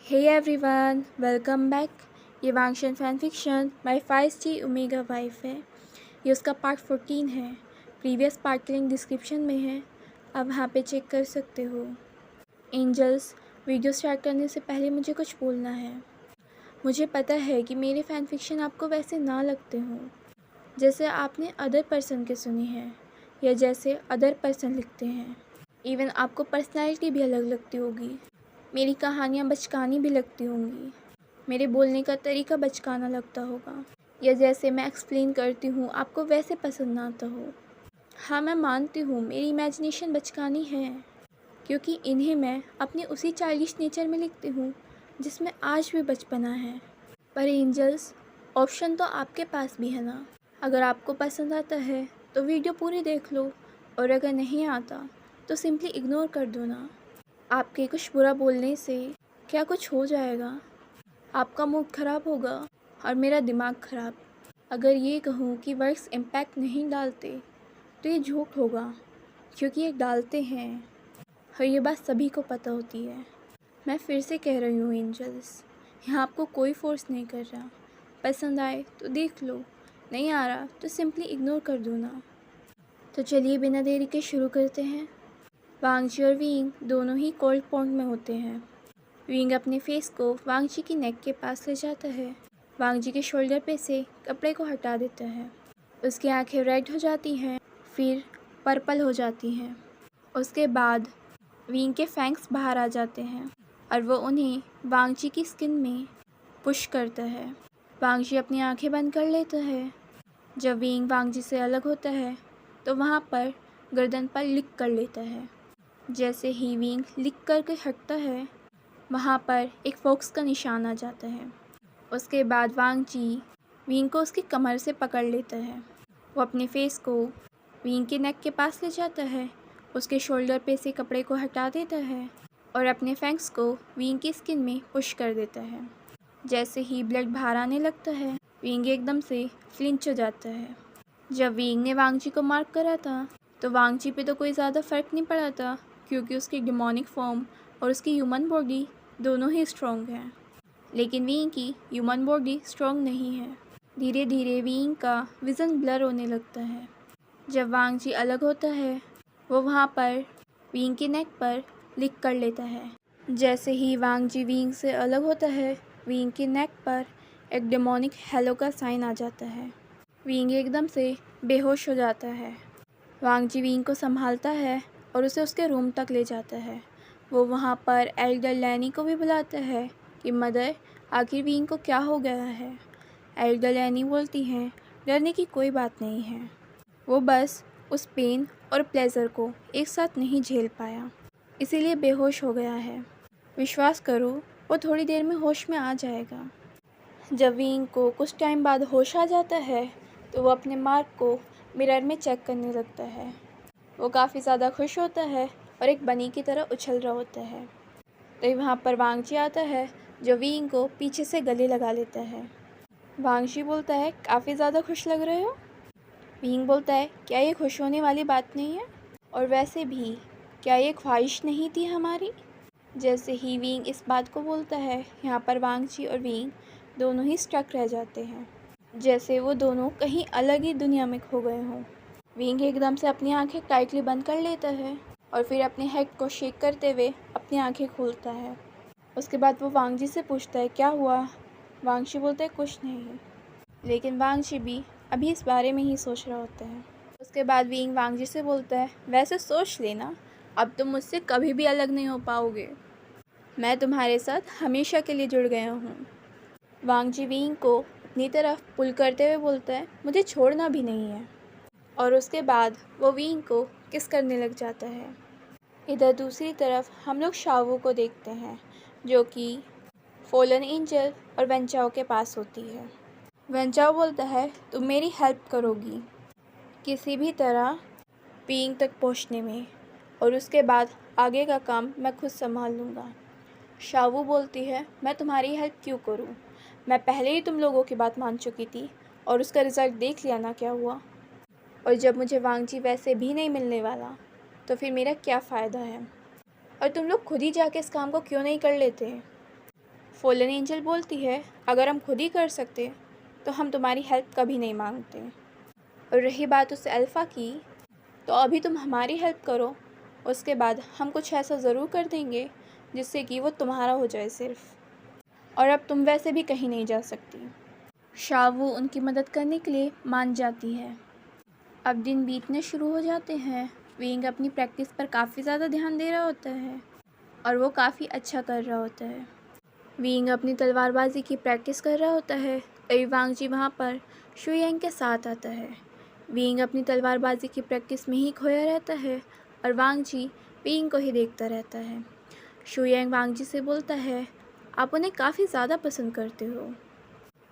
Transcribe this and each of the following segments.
Hey everyone, welcome back। ये वांगशन fan fiction माई 5G omega wife है। ये उसका पार्ट 14 है। प्रीवियस पार्ट की लिंक डिस्क्रिप्शन में है, आप वहाँ पे चेक कर सकते हो। एंजल्स, वीडियो स्टार्ट करने से पहले मुझे कुछ बोलना है। मुझे पता है कि मेरे फ़ैन फिक्शन आपको वैसे ना लगते हों, जैसे आपने अदर पर्सन के सुनी है या जैसे अदर पर्सन लिखते हैं। इवन आपको पर्सनैलिटी भी अलग लगती होगी। मेरी कहानियाँ बचकानी भी लगती होंगी, मेरे बोलने का तरीका बचकाना लगता होगा, या जैसे मैं एक्सप्लेन करती हूँ आपको वैसे पसंद ना आता हो। हाँ, मैं मानती हूँ मेरी इमेजिनेशन बचकानी है, क्योंकि इन्हें मैं अपने उसी चाइल्डिश नेचर में लिखती हूँ जिसमें आज भी बचपना है। पर एंजल्स, ऑप्शन तो आपके पास भी है ना। अगर आपको पसंद आता है तो वीडियो पूरी देख लो, और अगर नहीं आता तो सिंपली इग्नोर कर दो ना। आपके कुछ बुरा बोलने से क्या कुछ हो जाएगा? आपका मूड ख़राब होगा और मेरा दिमाग ख़राब। अगर ये कहूँ कि वर्ड्स इम्पैक्ट नहीं डालते तो ये झूठ होगा, क्योंकि ये डालते हैं और ये बात सभी को पता होती है। मैं फिर से कह रही हूँ एंजल्स, यहाँ आपको कोई फोर्स नहीं कर रहा। पसंद आए तो देख लो, नहीं आ रहा तो सिंपली इग्नोर कर दो ना। तो चलिए बिना देरी के शुरू करते हैं। वांगजी और विंग दोनों ही कोल्ड पॉन्ड में होते हैं। विंग अपने फेस को वांगजी की नेक के पास ले जाता है। वांगजी के शोल्डर पे से कपड़े को हटा देता है। उसकी आंखें रेड हो जाती हैं, फिर पर्पल हो जाती हैं। उसके बाद विंग के फैंग्स बाहर आ जाते हैं और वो उन्हें वांगजी की स्किन में पुश करता है। वांगजी अपनी आंखें बंद कर लेता है। जब विंग वांगजी से अलग होता है तो वहाँ पर गर्दन पर लिक कर लेता है। जैसे ही विंग लिक करके हटता है, वहाँ पर एक फॉक्स का निशान आ जाता है। उसके बाद वांगजी विंग को उसकी कमर से पकड़ लेता है। वो अपने फेस को विंग के नेक के पास ले जाता है, उसके शोल्डर पे से कपड़े को हटा देता है और अपने फैंग्स को विंग की स्किन में पुश कर देता है। जैसे ही ब्लड बाहर आने लगता है, विंग एकदम से फ्लिंच हो जाता है। जब विंग ने वांगजी को मार्क करा था तो वांगजी पे तो कोई ज़्यादा फ़र्क नहीं पड़ा था, क्योंकि उसकी डिमोनिक फॉर्म और उसकी ह्यूमन बॉडी दोनों ही स्ट्रॉन्ग हैं। लेकिन विंग की ह्यूमन बॉडी स्ट्रॉन्ग नहीं है। धीरे धीरे विंग का विज़न ब्लर होने लगता है। जब वांगजी अलग होता है, वो वहाँ पर विंग के नेक पर लिक कर लेता है। जैसे ही वांगजी विंग से अलग होता है, विंग के नेक पर एक डेमोनिक हेलो का साइन आ जाता है। विंग एकदम से बेहोश हो जाता है। वांगजी विंग को संभालता है और उसे उसके रूम तक ले जाता है। वो वहाँ पर एल्डर लैनी को भी बुलाता है कि मदर, आखिर विंग को क्या हो गया है। एल्डर लैनी बोलती हैं, डरने की कोई बात नहीं है, वो बस उस पेन और प्लेज़र को एक साथ नहीं झेल पाया, इसीलिए बेहोश हो गया है। विश्वास करो, वो थोड़ी देर में होश में आ जाएगा। जब विंग को कुछ टाइम बाद होश आ जाता है तो वो अपने मार्क को मिरर में चेक करने लगता है। वो काफ़ी ज़्यादा खुश होता है और एक बनी की तरह उछल रहा होता है। तो वहाँ पर वांगजी आता है, जो विंग को पीछे से गले लगा लेता है। वांगजी बोलता है, काफ़ी ज़्यादा खुश लग रहे हो। विंग बोलता है, क्या ये खुश होने वाली बात नहीं है, और वैसे भी क्या ये ख्वाहिश नहीं थी हमारी। जैसे ही विंग इस बात को बोलता है, यहाँ पर वांगजी और विंग दोनों ही स्टक रह जाते हैं, जैसे वो दोनों कहीं अलग ही दुनिया में खो गए हों। विंग एकदम से अपनी आंखें टाइटली बंद कर लेता है और फिर अपने हेड को शेक करते हुए अपनी आंखें खोलता है। उसके बाद वो वांगजी से पूछता है, क्या हुआ। वांगजी बोलता है, कुछ नहीं। लेकिन वांगजी भी अभी इस बारे में ही सोच रहा होता है। उसके बाद विंग वांगजी से बोलता है, वैसे सोच लेना, अब तुम मुझसे कभी भी अलग नहीं हो पाओगे, मैं तुम्हारे साथ हमेशा के लिए जुड़ गया हूँ। वांगजी विंग को अपनी तरफ पुल करते हुए बोलता है, मुझे छोड़ना भी नहीं है, और उसके बाद वो विंग को किस करने लग जाता है। इधर दूसरी तरफ हम लोग शावू को देखते हैं, जो कि फॉलन एंजल और वेंचाओ के पास होती है। वेंचाओ बोलता है, तुम मेरी हेल्प करोगी किसी भी तरह विंग तक पहुंचने में, और उसके बाद आगे का काम मैं खुद संभाल लूँगा। शावू बोलती है, मैं तुम्हारी हेल्प क्यों करूँ, मैं पहले ही तुम लोगों की बात मान चुकी थी और उसका रिज़ल्ट देख लिया ना क्या हुआ, और जब मुझे वांगजी वैसे भी नहीं मिलने वाला तो फिर मेरा क्या फ़ायदा है, और तुम लोग खुद ही जाके इस काम को क्यों नहीं कर लेते। फॉलन एंजल बोलती है, अगर हम खुद ही कर सकते तो हम तुम्हारी हेल्प कभी नहीं मांगते। और रही बात उस अल्फ़ा की, तो अभी तुम हमारी हेल्प करो, उसके बाद हम कुछ ऐसा ज़रूर कर देंगे जिससे कि वो तुम्हारा हो जाए सिर्फ। और अब तुम वैसे भी कहीं नहीं जा सकती। शावू उनकी मदद करने के लिए मान जाती है। अब दिन बीतने शुरू हो जाते हैं। विंग अपनी प्रैक्टिस पर काफ़ी ज़्यादा ध्यान दे रहा होता है और वो काफ़ी अच्छा कर रहा होता है। विंग अपनी तलवारबाजी की प्रैक्टिस कर रहा होता है, तभी वांग जी वहाँ पर शुयांग के साथ आता है। विंग अपनी तलवारबाजी की प्रैक्टिस में ही खोया रहता है और वांग जी विंग को ही देखता रहता है। शुयांग वांग जी से बोलता है, आप उन्हें काफ़ी ज़्यादा पसंद करते हो।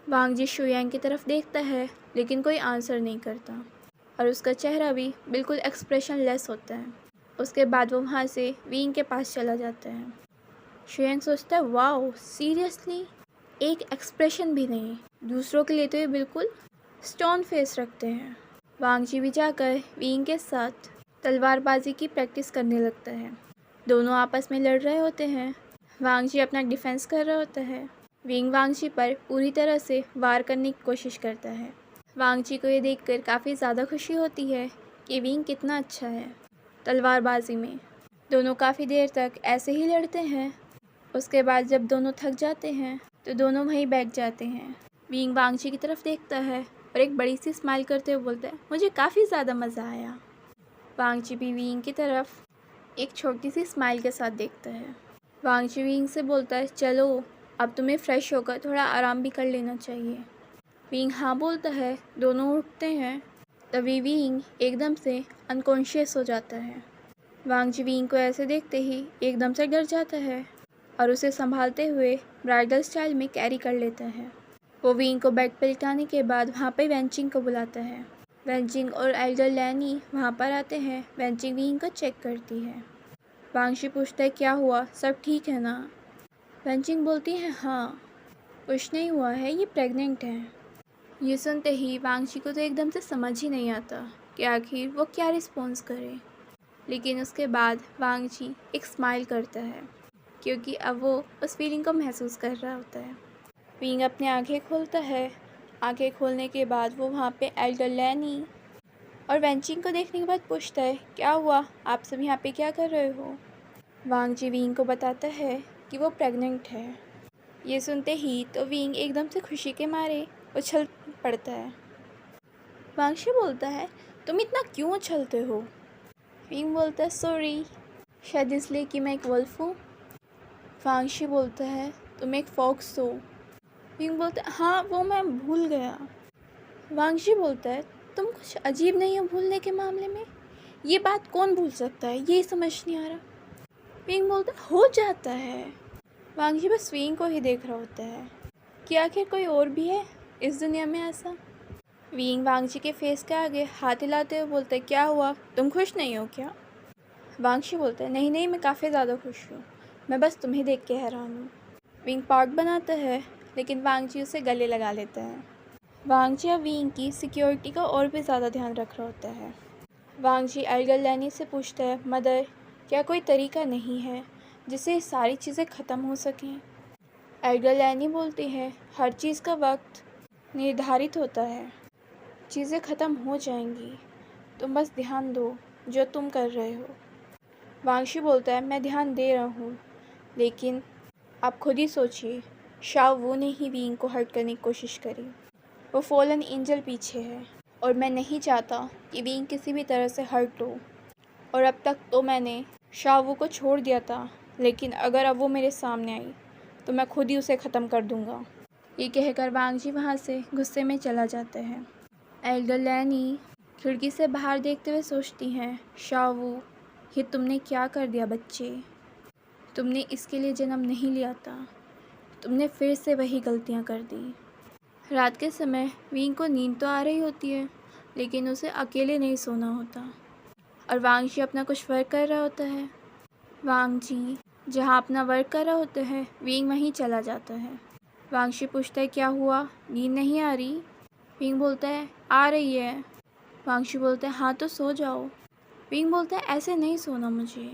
वांग जी शुयांग की तरफ देखता है लेकिन कोई आंसर नहीं करता और उसका चेहरा भी बिल्कुल एक्सप्रेशन लेस होता है। उसके बाद वो वहाँ से विंग के पास चला जाता है। शुयांग सोचता है, वाओ सीरियसली, एक एक्सप्रेशन भी नहीं, दूसरों के लिए तो ये बिल्कुल स्टोन फेस रखते हैं। वांग जी भी जाकर विंग के साथ तलवारबाजी की प्रैक्टिस करने लगता है। दोनों आपस में लड़ रहे होते हैं। वांग जी अपना डिफेंस कर रहा होता है। विंग वांग जी पर पूरी तरह से वार करने की कोशिश करता है। वांग जी को ये देखकर काफ़ी ज़्यादा खुशी होती है कि विंग कितना अच्छा है तलवारबाजी में। दोनों काफ़ी देर तक ऐसे ही लड़ते हैं। उसके बाद जब दोनों थक जाते हैं तो दोनों वहीं बैठ जाते हैं। विंग वांग जी की तरफ देखता है और एक बड़ी सी स्माइल करते हुए बोलता है, मुझे काफ़ी ज़्यादा मज़ा आया। वांग जी भी विंग की तरफ एक छोटी सी स्माइल के साथ देखता है। वांग जी विंग से बोलता है, चलो अब तुम्हें फ़्रेश होकर थोड़ा आराम भी कर लेना चाहिए। विंग हाँ बोलता है। दोनों उठते हैं, तभी विंग एकदम से अनकॉन्शियस हो जाता है। वांग जी विंग को ऐसे देखते ही एकदम से डर जाता है और उसे संभालते हुए ब्राइडल स्टाइल में कैरी कर लेता है। वो विंग को बेड पर लिटाने के बाद वहाँ पर वेंचिंग को बुलाता है। वेंचिंग और एल्डर लैनी वहाँ पर आते हैं। वेंचिंग विंग को चेक करती है। वांग जी पूछता है, क्या हुआ, सब ठीक है ना? वेंचिंग बोलती है, हाँ कुछ नहीं हुआ है, ये प्रेग्नेंट है। ये सुनते ही वांग जी को तो एकदम से समझ ही नहीं आता कि आखिर वो क्या रिस्पॉन्स करे। लेकिन उसके बाद वांग जी एक स्माइल करता है क्योंकि अब वो उस फीलिंग को महसूस कर रहा होता है। विंग अपनी आंखें खोलता है। आंखें खोलने के बाद वो वहाँ पे एल्डर लैनी और वेंचिंग को देखने के बाद पूछता है, क्या हुआ, आप सब यहाँ पे क्या कर रहे हो? वांग जी विंग को बताता है कि वो प्रेग्नेंट है। ये सुनते ही तो विंग एकदम से खुशी के मारे उछल पड़ता है। वांग जी बोलता है, तुम इतना क्यों उछलते हो? विंग बोलता है, सॉरी, शायद इसलिए कि मैं एक वुल्फ हूँ। वांग जी बोलता है, तुम एक फॉक्स हो। विंग बोलता है, हाँ वो मैं भूल गया। वांग जी बोलता है, तुम कुछ अजीब नहीं हो भूलने के मामले में, ये बात कौन भूल सकता है, ये समझ नहीं आ रहा। विंग बोलता है, हो जाता है। वांग जी बस विंग को ही देख रहा होता है कि आखिर कोई और भी है इस दुनिया में ऐसा। विंग वांग जी के फेस के आगे हाथ हिलाते हुए बोलता है, क्या हुआ, तुम खुश नहीं हो क्या? वांग जी बोलता है, नहीं नहीं, मैं काफ़ी ज़्यादा खुश हूँ, मैं बस तुम्हें देख के हैरान हूँ। विंग पार्ट बनाता है लेकिन वांग जी उसे गले लगा लेता है। वांग जी अब विंग की सिक्योरिटी का और भी ज़्यादा ध्यान रख रहा होता है। वांग जी एल्डर लैनी से पूछता है, मदर, क्या कोई तरीका नहीं है जिससे सारी चीज़ें ख़त्म हो सकें? एल्डर लैनी बोलती है, हर चीज़ का वक्त निर्धारित होता है, चीज़ें ख़त्म हो जाएंगी, तुम बस ध्यान दो जो तुम कर रहे हो। वांग जी बोलता है, मैं ध्यान दे रहा हूँ, लेकिन आप खुद ही सोचिए, शाव वो ने ही विंग को हर्ट करने की कोशिश करी। वो फॉलन एंजल पीछे है और मैं नहीं चाहता कि विंग किसी भी तरह से हर्ट हो। और अब तक तो मैंने शावू को छोड़ दिया था, लेकिन अगर अब वो मेरे सामने आई तो मैं खुद ही उसे ख़त्म कर दूँगा। ये कहकर वांग जी वहाँ से गुस्से में चला जाता है। एल्डर लैनी खिड़की से बाहर देखते हुए सोचती हैं, शावू, ये तुमने क्या कर दिया बच्चे, तुमने इसके लिए जन्म नहीं लिया था, तुमने फिर से वही गलतियाँ कर दी। रात के समय विंग को नींद तो आ रही होती है लेकिन उसे अकेले नहीं सोना होता और वांग जी अपना कुछ वर्क कर रहा होता है। वांग जी जहाँ अपना वर्क कर रहा होता है, विंग वहीं चला जाता है। वांग जी पूछता है, क्या हुआ, नींद नहीं आ रही? विंग बोलता है, आ रही है। वांग जी बोलता है, हाँ तो सो जाओ। विंग बोलता है, ऐसे नहीं सोना मुझे।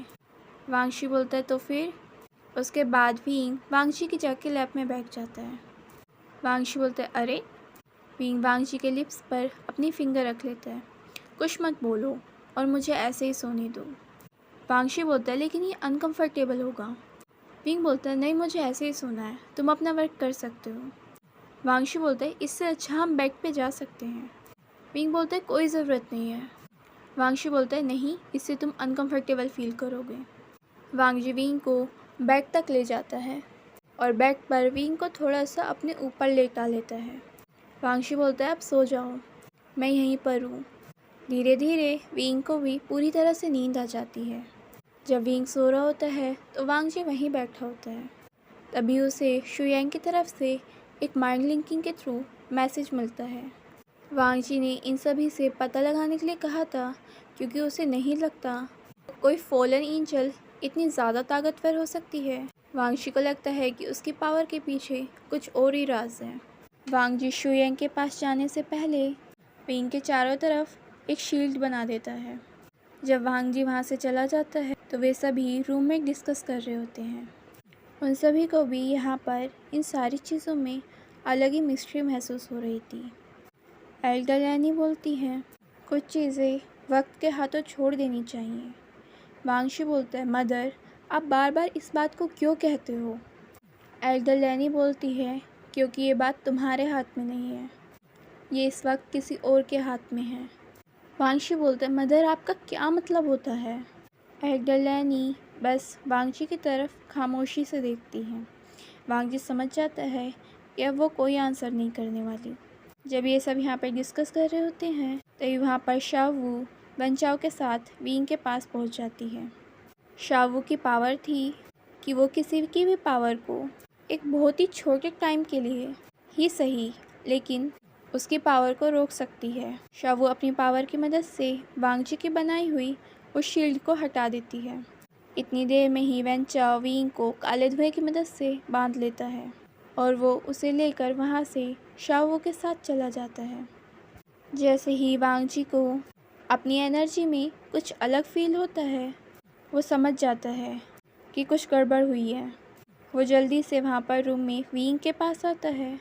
वांग जी बोलता है, तो फिर? उसके बाद विंग वांगची की जाके लैब में बैठ जाता है। वांगची बोलता है अरे। विंग वांगची के लिप्स पर अपनी फिंगर रख लेता है। कुछ मत बोलो और मुझे ऐसे ही सोने दो। वांगची बोलता है लेकिन ये अनकंफर्टेबल होगा। विंग बोलता है नहीं, मुझे ऐसे ही सोना है, तुम अपना वर्क कर सकते हो। वांगची बोलता है इससे अच्छा हम बेड पे जा सकते हैं। विंग बोलता है कोई ज़रूरत नहीं है। वांगची बोलता है नहीं, इससे तुम अनकंफर्टेबल फील करोगे। वांगची विंग को बेड तक ले जाता है और बेड पर विंग को थोड़ा सा अपने ऊपर लेटा लेता है। वांगची बोलता है अब सो जाओ, मैं यहीं पर हूँ। धीरे धीरे विंग को भी पूरी तरह से नींद आ जाती है। जब विंग सो रहा होता है तो वांगची वहीं बैठा होता है। तभी उसे शुयांग की तरफ से एक माइंड लिंकिंग के थ्रू मैसेज मिलता है। वांगची ने इन सभी से पता लगाने के लिए कहा था क्योंकि उसे नहीं लगता कोई फॉलन एंजल इतनी ज़्यादा ताकतवर हो सकती है। वांगची को लगता है कि उसकी पावर के पीछे कुछ और ही राज है। वांगची शुयांग के पास जाने से पहले विंग के चारों तरफ एक शील्ड बना देता है। जब वांगची वहाँ से चला जाता है तो वे सभी रूम में डिस्कस कर रहे होते हैं। उन सभी को भी यहाँ पर इन सारी चीज़ों में अलग ही मिस्ट्री महसूस हो रही थी। एल्डर लैनी बोलती हैं कुछ चीज़ें वक्त के हाथों छोड़ देनी चाहिए। वांगची बोलता है मदर, आप बार बार इस बात को क्यों कहते हो। एल्डर लैनी बोलती है क्योंकि ये बात तुम्हारे हाथ में नहीं है, ये इस वक्त किसी और के हाथ में है। वांगची बोलता है मदर, आपका क्या मतलब होता है। एल्डर लैनी बस वांगची की तरफ खामोशी से देखती हैं। वांगची समझ जाता है कि अब वो कोई आंसर नहीं करने वाली। जब ये सब यहाँ पर डिस्कस कर रहे होते हैं तभी वहाँ पर शावू वनचाओ के साथ विंग के पास पहुँच जाती है। शावू की पावर थी कि वो किसी की भी पावर को एक बहुत ही छोटे टाइम के लिए ही सही, लेकिन उसकी पावर को रोक सकती है। शावू अपनी पावर की मदद से वांगची की बनाई हुई उस शील्ड को हटा देती है। इतनी देर में ही वनचाओ विंग को काले धुएं की मदद से बांध लेता है और वो उसे लेकर वहाँ से शावू के साथ चला जाता है। जैसे ही वांगची को अपनी एनर्जी में कुछ अलग फील होता है, वो समझ जाता है कि कुछ गड़बड़ हुई है। वो जल्दी से वहाँ पर रूम में विंग के पास आता है।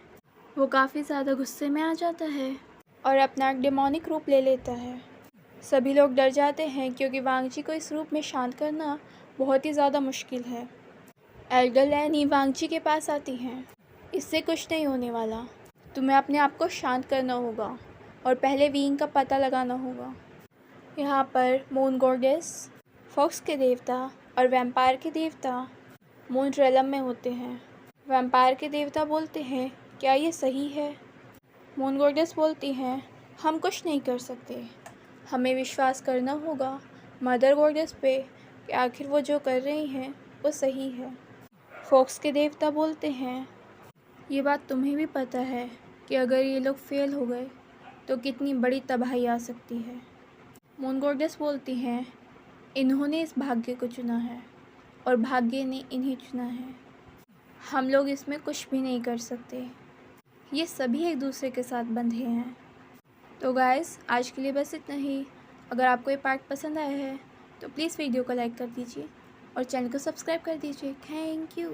वो काफ़ी ज़्यादा गुस्से में आ जाता है और अपना डेमोनिक रूप ले लेता है। सभी लोग डर जाते हैं क्योंकि वांगची को इस रूप में शांत करना बहुत ही ज़्यादा मुश्किल है। एल्डर लैनी वांगची के पास आती हैं। इससे कुछ नहीं होने वाला, तुम्हें अपने आप को शांत करना होगा और पहले विंग का पता लगाना होगा। यहाँ पर मून गॉडेस, फॉक्स के देवता और वैम्पायर के देवता मून रेलम में होते हैं। वैम्पायर के देवता बोलते हैं क्या ये सही है। मून गॉडेस बोलती हैं हम कुछ नहीं कर सकते, हमें विश्वास करना होगा मदर गॉडेस पे कि आखिर वो जो कर रही हैं वो सही है। फॉक्स के देवता बोलते हैं ये बात तुम्हें भी पता है कि अगर ये लोग फेल हो गए तो कितनी बड़ी तबाही आ सकती है। मून गॉडेस बोलती हैं इन्होंने इस भाग्य को चुना है और भाग्य ने इन्हें चुना है, हम लोग इसमें कुछ भी नहीं कर सकते, ये सभी एक दूसरे के साथ बंधे हैं। तो गाइस आज के लिए बस इतना ही। अगर आपको ये पार्ट पसंद आया है तो प्लीज़ वीडियो को लाइक कर दीजिए और चैनल को सब्सक्राइब कर दीजिए। Thank you.